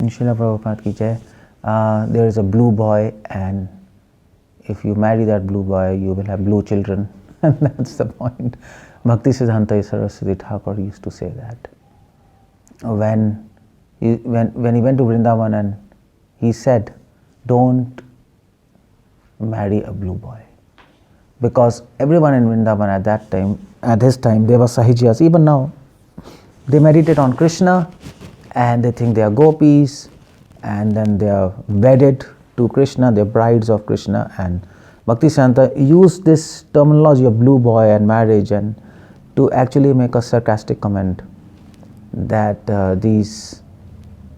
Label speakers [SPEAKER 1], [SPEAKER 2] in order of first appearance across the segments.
[SPEAKER 1] Srila Prabhupada ki jai. There is a blue boy, and if you marry that blue boy, you will have blue children. And that's the point. Bhaktisiddhanta Saraswati Thakur used to say that. When he went to Vrindavan, and he said, don't marry a blue boy. Because everyone in Vrindavan at his time, they were Sahijyas. Even now, they meditate on Krishna, and they think they are gopis, and then they are wedded to Krishna, they are brides of Krishna. And Bhaktisiddhanta used this terminology of blue boy and marriage and to actually make a sarcastic comment that all these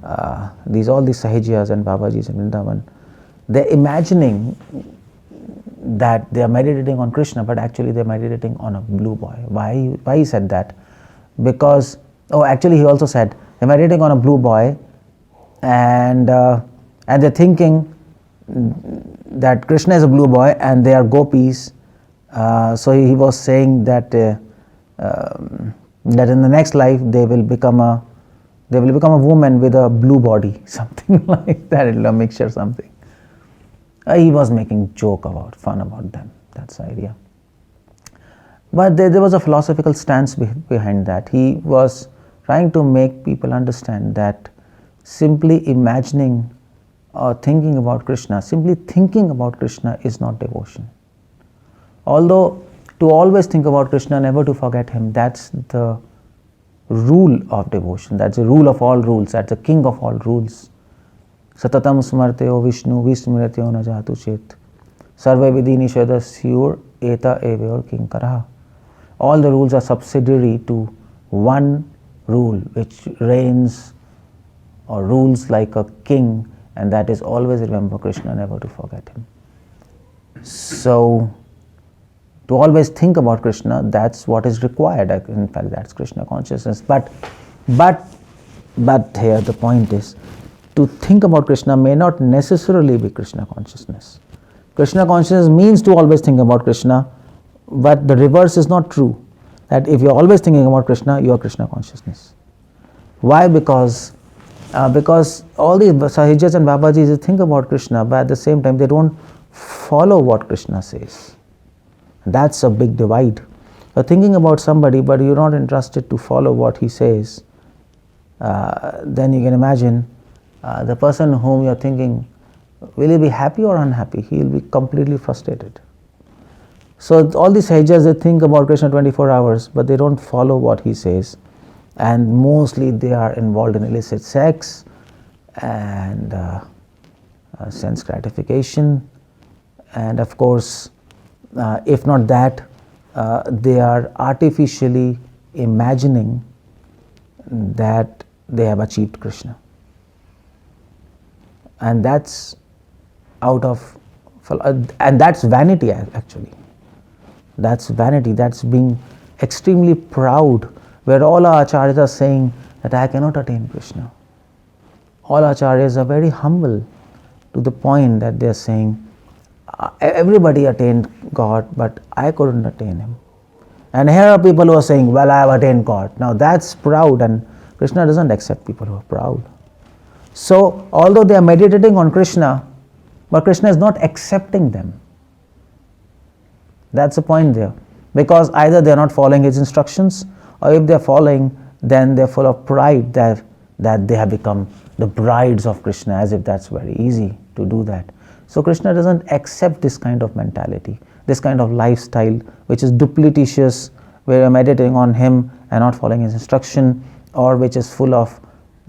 [SPEAKER 1] Sahijyas and Babajis in Vrindavan, they're imagining that they are meditating on Krishna, but actually they're meditating on a blue boy. Why he said that? Because, actually he also said, they're meditating on a blue boy, and they're thinking that Krishna is a blue boy and they are gopis. So he was saying that that in the next life they will become a woman with a blue body, something like that, a mixture, something. He was making fun about them. That's the idea. But there was a philosophical stance behind that. He was trying to make people understand that simply imagining or thinking about Krishna, simply thinking about Krishna is not devotion. Although to always think about Krishna, never to forget him, that's the rule of devotion. That's the rule of all rules. That's the king of all rules. Satatam smarteo Vishnu vismrityo na jatu chet sarve vidhi nishadasyur eta evayor kinkaraha. All the rules are subsidiary to one rule which reigns or rules like a king, and that is always remember Krishna, never to forget him. So to always think about Krishna, that's what is required. In fact, that's Krishna consciousness. But here the point is, to think about Krishna may not necessarily be Krishna consciousness. Krishna consciousness means to always think about Krishna, but the reverse is not true. That if you're always thinking about Krishna, you are Krishna consciousness. Why? Because all these Sahijyas and Babajis think about Krishna, but at the same time they don't follow what Krishna says. That's a big divide. You're thinking about somebody, but you're not interested to follow what he says. Then you can imagine the person whom you're thinking, will he be happy or unhappy? He will be completely frustrated. So all these Sahijyas, they think about Krishna 24 hours, but they don't follow what he says. And mostly they are involved in illicit sex and sense gratification. And of course, if not that, they are artificially imagining that they have achieved Krishna. And that's and that's vanity actually. That's vanity, that's being extremely proud, where all our acharyas are saying that I cannot attain Krishna. All acharyas are very humble to the point that they are saying, everybody attained God, but I couldn't attain him. And here are people who are saying, well, I have attained God. Now that's proud, and Krishna doesn't accept people who are proud. So although they are meditating on Krishna, but Krishna is not accepting them. That's the point there. Because either they are not following his instructions, or if they are following, then they are full of pride that they have become the brides of Krishna, as if that's very easy to do that. So Krishna doesn't accept this kind of mentality, this kind of lifestyle which is duplicitous, where you are meditating on him and not following his instruction, or which is full of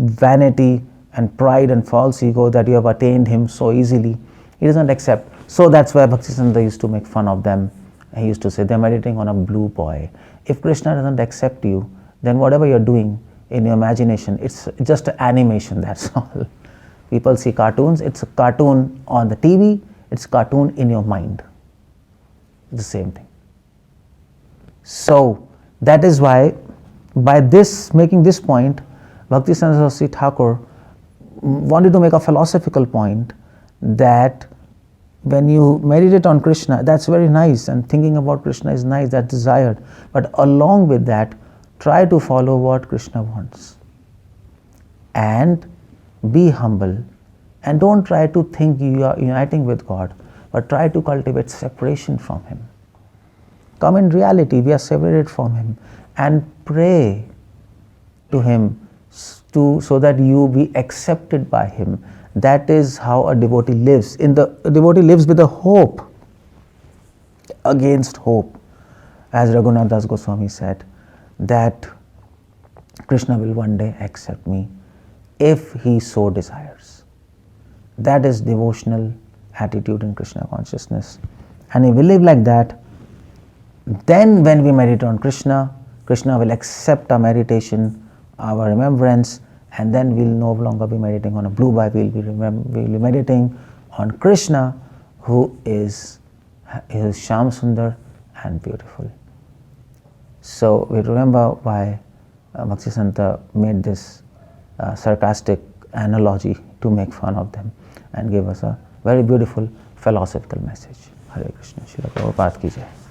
[SPEAKER 1] vanity and pride and false ego that you have attained him so easily. He doesn't accept. So that's why Bhaktisiddhanta used to make fun of them. He used to say they're meditating on a blue boy. If Krishna doesn't accept you, then whatever you're doing in your imagination, it's just an animation, that's all. People see cartoons, it's a cartoon on the TV, it's a cartoon in your mind. It's the same thing. So that is why, by making this point, Bhaktisiddhanta Saraswati Thakur wanted to make a philosophical point that when you meditate on Krishna, that's very nice, and thinking about Krishna is nice, that's desired. But along with that, try to follow what Krishna wants. And be humble, and don't try to think you are uniting with God, but try to cultivate separation from Him. Come in reality, we are separated from Him, and pray to Him so that you be accepted by Him. That is how a devotee lives. A devotee lives with a hope against hope. As Raghunath Das Goswami said, that Krishna will one day accept me if he so desires. That is devotional attitude in Krishna consciousness. And if we live like that, then when we meditate on Krishna, Krishna will accept our meditation, our remembrance, and then we'll no longer be meditating on a blue bai, we'll be meditating on Krishna, who is Shyam Sundar and beautiful. So we remember why Bhaktisanta made this sarcastic analogy to make fun of them and gave us a very beautiful philosophical message. Hare Krishna. Srila Prabhupada ki jai.